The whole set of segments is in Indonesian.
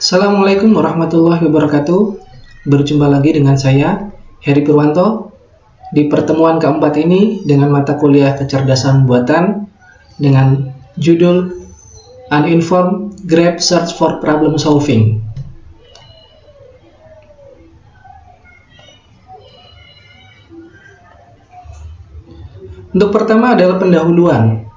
Assalamualaikum warahmatullahi wabarakatuh. Berjumpa lagi dengan saya, Heri Purwanto. Di pertemuan keempat ini dengan mata kuliah kecerdasan buatan dengan judul Uninformed Grab Search for Problem Solving. Untuk pertama adalah pendahuluan.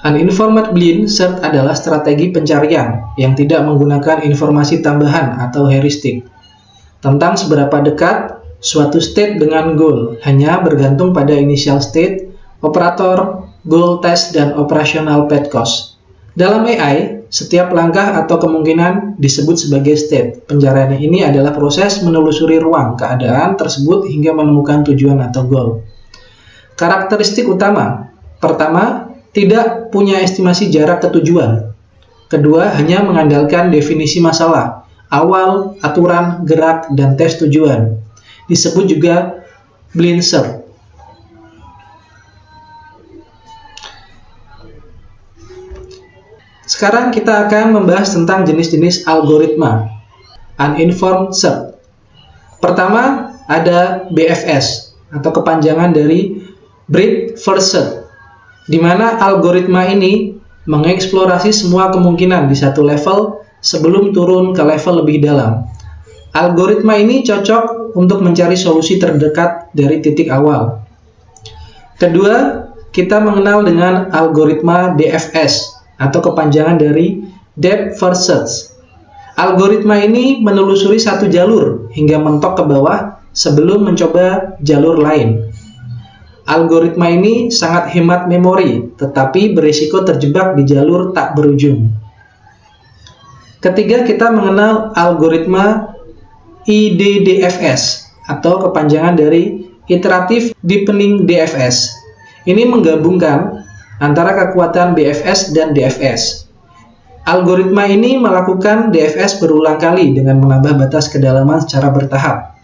Uninformed blind search adalah strategi pencarian yang tidak menggunakan informasi tambahan atau heuristik tentang seberapa dekat suatu state dengan goal, hanya bergantung pada initial state, operator, goal test, dan operational path cost. Dalam AI, setiap langkah atau kemungkinan disebut sebagai state. Pencarian ini adalah proses menelusuri ruang keadaan tersebut hingga menemukan tujuan atau goal. Karakteristik utama: pertama, tidak punya estimasi jarak ke tujuan. Kedua, hanya mengandalkan definisi masalah, awal, aturan, gerak, dan tes tujuan. Disebut juga blind search. Sekarang kita akan membahas tentang jenis-jenis algoritma uninformed search. Pertama, ada BFS atau kepanjangan dari Breadth First Search, di mana algoritma ini mengeksplorasi semua kemungkinan di satu level sebelum turun ke level lebih dalam. Algoritma ini cocok untuk mencari solusi terdekat dari titik awal. Kedua, kita mengenal dengan algoritma DFS atau kepanjangan dari Depth First Search. Algoritma ini menelusuri satu jalur hingga mentok ke bawah sebelum mencoba jalur lain. Algoritma ini sangat hemat memori, tetapi berisiko terjebak di jalur tak berujung. Ketiga, kita mengenal algoritma IDDFS atau kepanjangan dari Iterative Deepening DFS. Ini menggabungkan antara kekuatan BFS dan DFS. Algoritma ini melakukan DFS berulang kali dengan menambah batas kedalaman secara bertahap.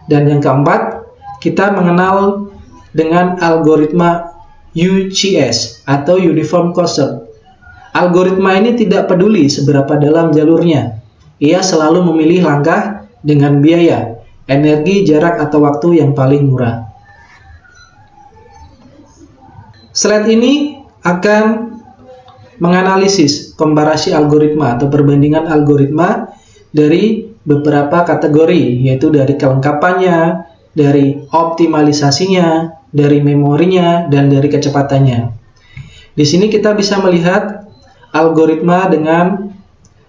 Dan yang keempat, kita mengenal dengan algoritma UCS atau Uniform Cost Search. Algoritma ini tidak peduli seberapa dalam jalurnya. Ia selalu memilih langkah dengan biaya, energi, jarak, atau waktu yang paling murah. Slide ini akan menganalisis komparasi algoritma atau perbandingan algoritma dari beberapa kategori, yaitu dari kelengkapannya, dari optimalisasinya, dari memorinya, dan dari kecepatannya. Di sini kita bisa melihat algoritma dengan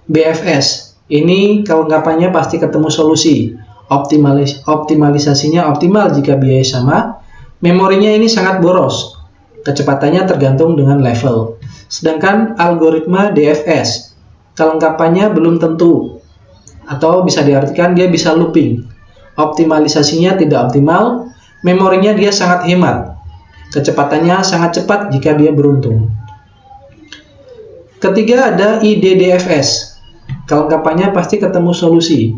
BFS. Ini kelengkapannya pasti ketemu solusi. Optimalisasinya optimal jika biaya sama. Memorinya ini sangat boros. Kecepatannya tergantung dengan level. Sedangkan algoritma DFS, kelengkapannya belum tentu, atau bisa diartikan dia bisa looping. Optimalisasinya tidak optimal. Memorinya dia sangat hemat. Kecepatannya sangat cepat jika dia beruntung. Ketiga, ada IDDFS. Kelengkapannya pasti ketemu solusi.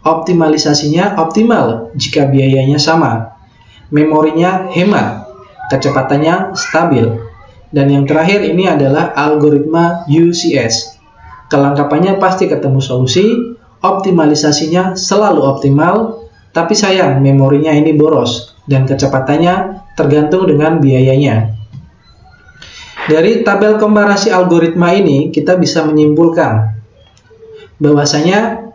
Optimalisasinya optimal jika biayanya sama. Memorinya hemat. Kecepatannya stabil. Dan yang terakhir ini adalah algoritma UCS. Kelengkapannya pasti ketemu solusi. Optimalisasinya selalu optimal. Tapi sayang, memorinya ini boros. Dan kecepatannya tergantung dengan biayanya. Dari tabel komparasi algoritma ini, kita bisa menyimpulkan bahwasanya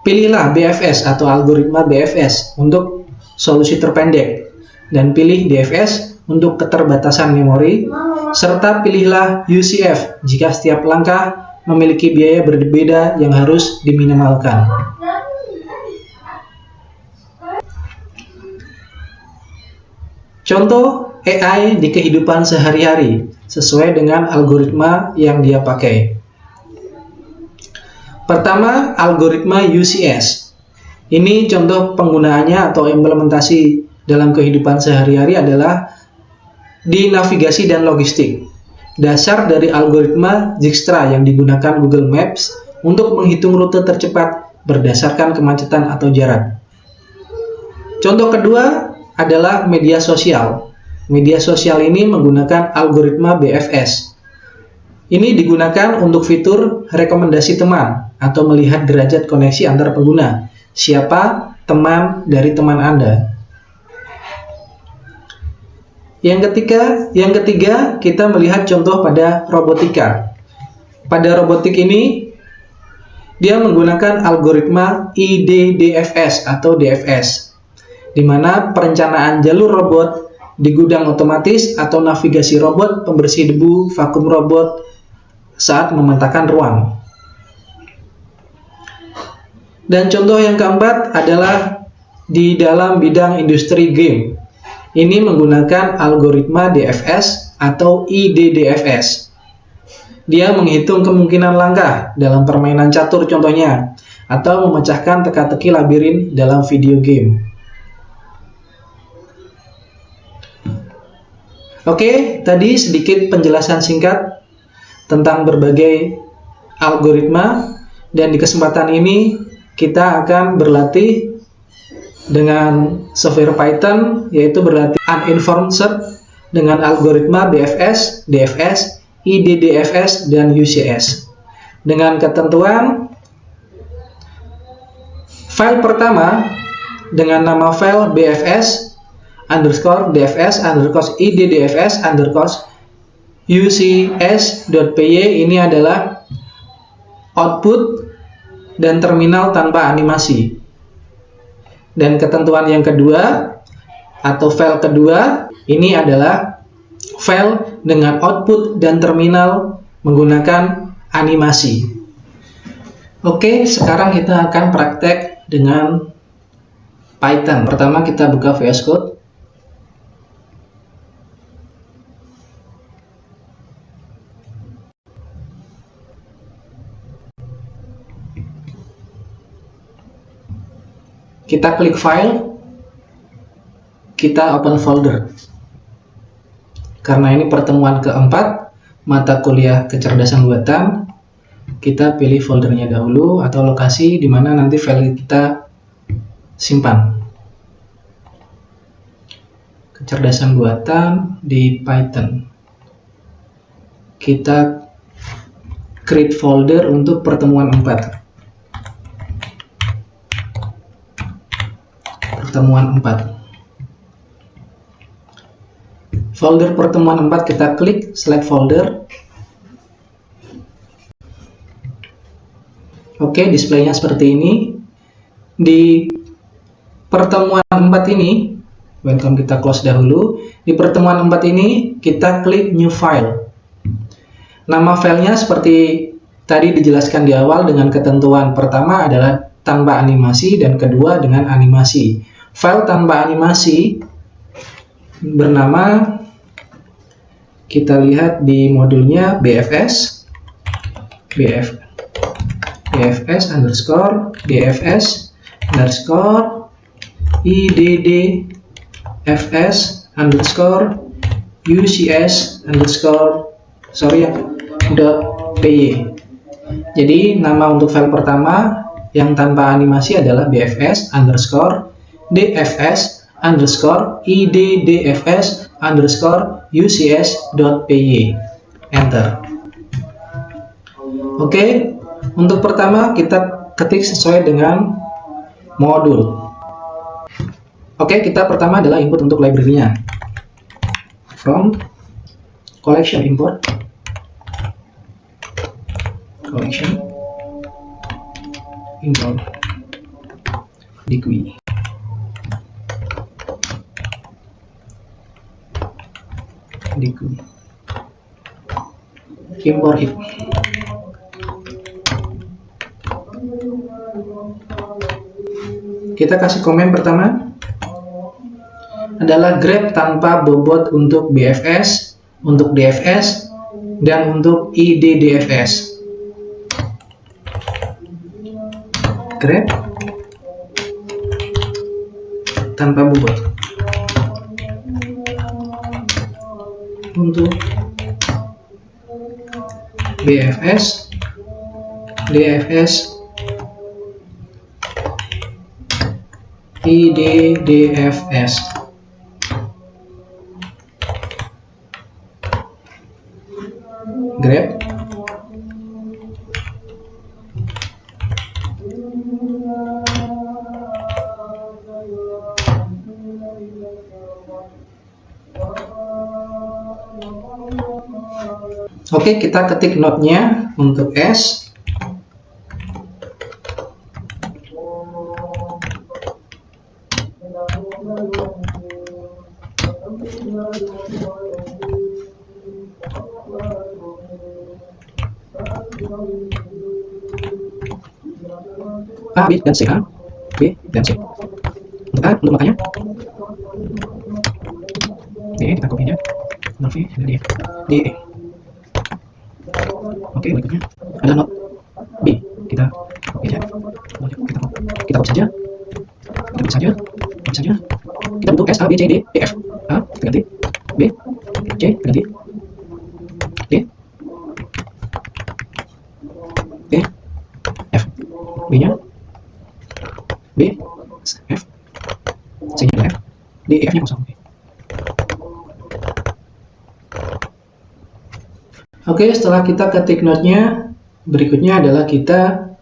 pilihlah BFS atau algoritma BFS untuk solusi terpendek, dan pilih DFS untuk keterbatasan memori, serta pilihlah UCF jika setiap langkah memiliki biaya berbeda yang harus diminimalkan. Contoh AI di kehidupan sehari-hari sesuai dengan algoritma yang dia pakai. Pertama, algoritma UCS. Ini contoh penggunaannya atau implementasi dalam kehidupan sehari-hari adalah di navigasi dan logistik. Dasar dari algoritma Dijkstra yang digunakan Google Maps untuk menghitung rute tercepat berdasarkan kemacetan atau jarak. Contoh kedua adalah media sosial. Media sosial ini menggunakan algoritma BFS. Ini digunakan untuk fitur rekomendasi teman atau melihat derajat koneksi antar pengguna. Siapa teman dari teman Anda? Yang ketiga, kita melihat contoh pada robotika. Pada robotik ini, dia menggunakan algoritma IDDFS atau DFS, di mana perencanaan jalur robot di gudang otomatis atau navigasi robot pembersih debu vakum robot saat memetakan ruang. Dan contoh yang keempat adalah di dalam bidang industri game. Ini menggunakan algoritma DFS atau IDDFS. Dia menghitung kemungkinan langkah dalam permainan catur contohnya, atau memecahkan teka-teki labirin dalam video game. Oke, tadi sedikit penjelasan singkat tentang berbagai algoritma, dan di kesempatan ini kita akan berlatih dengan software Python, yaitu berlatih uninformed search dengan algoritma BFS, DFS, IDDFS, dan UCS. Dengan ketentuan file pertama dengan nama file BFS underscore DFS underscore IDDFS underscore UCS.py ini adalah output dan terminal tanpa animasi. Dan ketentuan yang kedua atau file kedua ini adalah file dengan output dan terminal menggunakan animasi. Oke, sekarang kita akan praktek dengan Python. Pertama kita buka VS Code. Kita klik file, kita open folder. Karena ini pertemuan keempat mata kuliah kecerdasan buatan, kita pilih foldernya dahulu atau lokasi di mana nanti file kita simpan. Kecerdasan buatan di Python. Kita create folder untuk pertemuan 4. Pertemuan 4. Folder pertemuan 4 kita klik, select folder. Oke, displaynya seperti ini. Di pertemuan 4 ini, welcome kita close dahulu. Di pertemuan 4 ini, kita klik new file. Nama filenya seperti tadi dijelaskan di awal dengan ketentuan pertama adalah tanpa animasi dan kedua dengan animasi. File tanpa animasi bernama, kita lihat di modulnya BFS underscore DFS underscore IDDFS underscore UCS underscore .py. Jadi nama untuk file pertama yang tanpa animasi adalah BFS underscore DFS underscore IDDFS underscore UCS.py. Enter. Oke, untuk pertama kita ketik sesuai dengan modul. Oke, kita pertama adalah input untuk library-nya. From collection import DQI. Import it. Kita kasih komen pertama adalah grep tanpa bobot untuk BFS, untuk DFS, dan untuk IDDFS. Grep tanpa bobot untuk BFS, DFS, IDDFS. Grep Oke, kita ketik node-nya untuk S. A, B, dan C. A, B, dan C. Untuk A, untuk makanya D, kita copy-nya. Node V, D, D, E. Oke, berikutnya ada node B. Kita copy saja. Kita copy saja. Kita copy saja. Copy saja. Kita butuh S, A, B, C, D, E, F. A, kita ganti. B, C, kita ganti. D, E, F. B-nya B, F. C-nya adalah F. D, E, F-nya kosong. Oke, setelah kita ketik node-nya, berikutnya adalah kita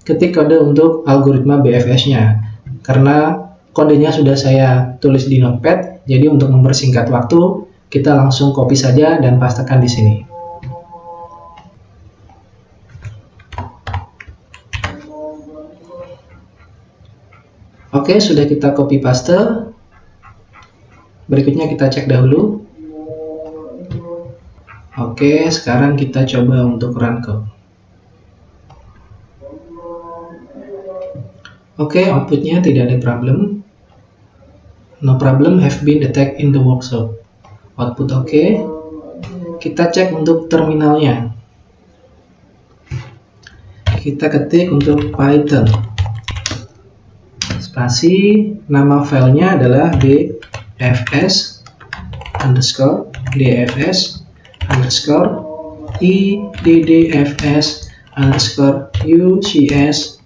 ketik kode untuk algoritma BFS-nya. Karena kodenya sudah saya tulis di notepad, jadi untuk mempersingkat waktu, kita langsung copy saja dan pastekan di sini. Oke, sudah kita copy paste. Berikutnya kita cek dahulu. Oke, sekarang kita coba untuk run code. Oke, outputnya tidak ada problem. No problem have been detected in the workshop. Output oke. Kita cek untuk terminalnya. Kita ketik untuk Python. Spasi, nama filenya adalah dfs underscore dfs underscore iddfs underscore ucs.py.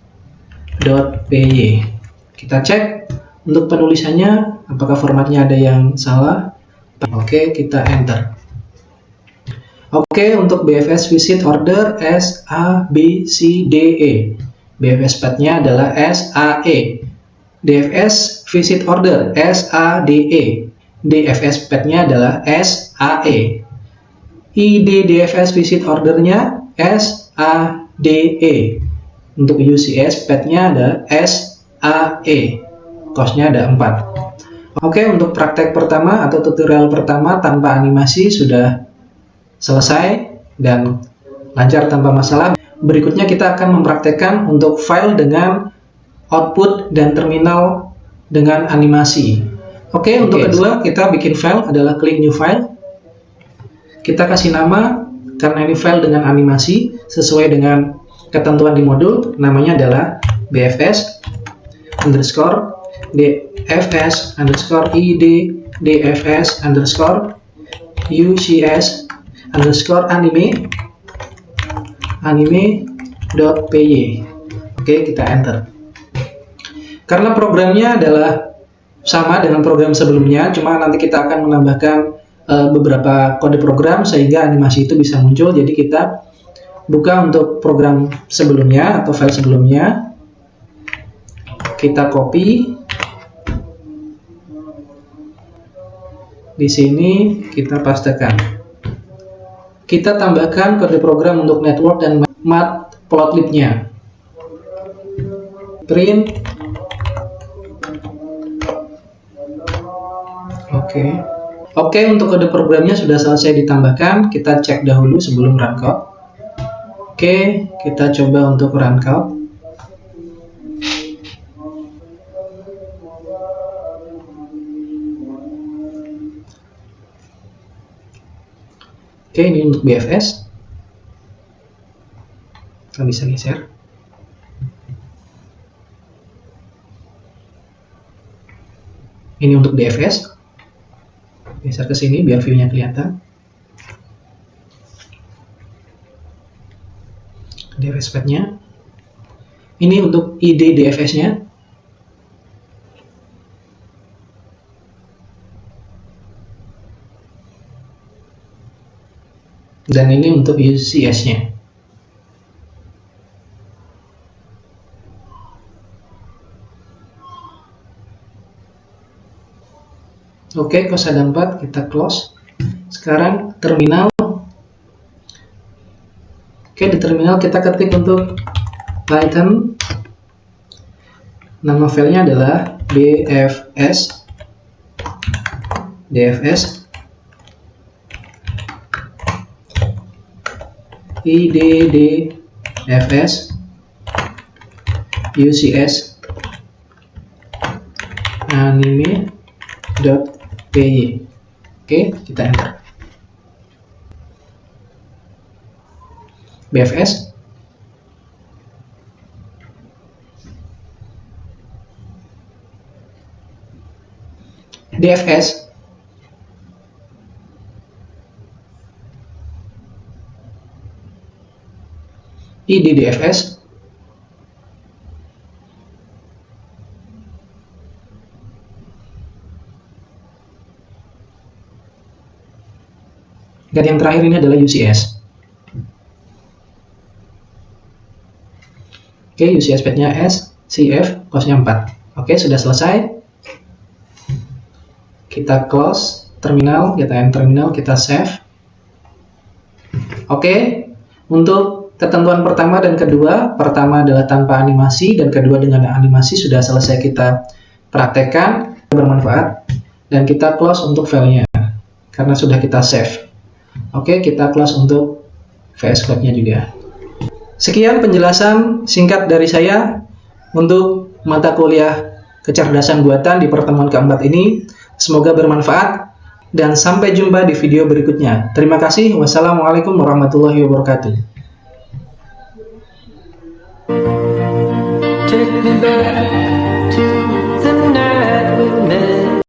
Kita cek untuk penulisannya apakah formatnya ada yang salah. Oke, kita enter. Oke, untuk BFS visit order SABCDE. BFS path-nya adalah SAE. DFS visit order SADE. DFS path-nya adalah SAE. ID DFS visit ordernya SADE. Untuk UCS path-nya ada SAE. Cost-nya ada 4. Oke, untuk praktek pertama atau tutorial pertama tanpa animasi sudah selesai dan lancar tanpa masalah. Berikutnya kita akan mempraktekkan untuk file dengan output dan terminal dengan animasi. Oke, untuk kedua kita bikin file adalah klik new file. Kita kasih nama, karena ini file dengan animasi sesuai dengan ketentuan di modul, namanya adalah bfs underscore dfs underscore id dfs underscore ucs underscore anime.py. Oke, kita enter. Karena programnya adalah sama dengan program sebelumnya, cuma nanti kita akan menambahkan beberapa kode program sehingga animasi itu bisa muncul. Jadi kita buka untuk program sebelumnya atau file sebelumnya, kita copy. Di sini kita pastekan. Kita tambahkan kode program untuk network dan matplotlib-nya. Print. Oke, untuk kode programnya sudah selesai ditambahkan. Kita cek dahulu sebelum run code. Oke, kita coba untuk run code. Oke, ini untuk BFS. Kita bisa geser. Ini untuk DFS. Geser ke sini biar view-nya kelihatan. DFS path-nya. Ini untuk ID DFS-nya. Dan ini untuk UCS-nya. Oke, close ada 4, kita close. Sekarang terminal. terminal kita ketik untuk Python, nama filenya adalah dfs iddfs ucs anime.py. Oke, kita enter. BFS DFS IDDFS dan yang terakhir ini adalah UCS. Oke, UCS path-nya SCF, close-nya 4. Oke, sudah selesai. Kita close terminal, kita end terminal, kita save. Oke, untuk ketentuan pertama dan kedua, pertama adalah tanpa animasi dan kedua dengan animasi sudah selesai kita praktekkan, bermanfaat, dan kita close untuk filenya karena sudah kita save. Oke, kita close untuk VS Code-nya juga. Sekian penjelasan singkat dari saya untuk mata kuliah kecerdasan buatan di pertemuan keempat ini. Semoga bermanfaat dan sampai jumpa di video berikutnya. Terima kasih. Wassalamualaikum warahmatullahi wabarakatuh. Take me back.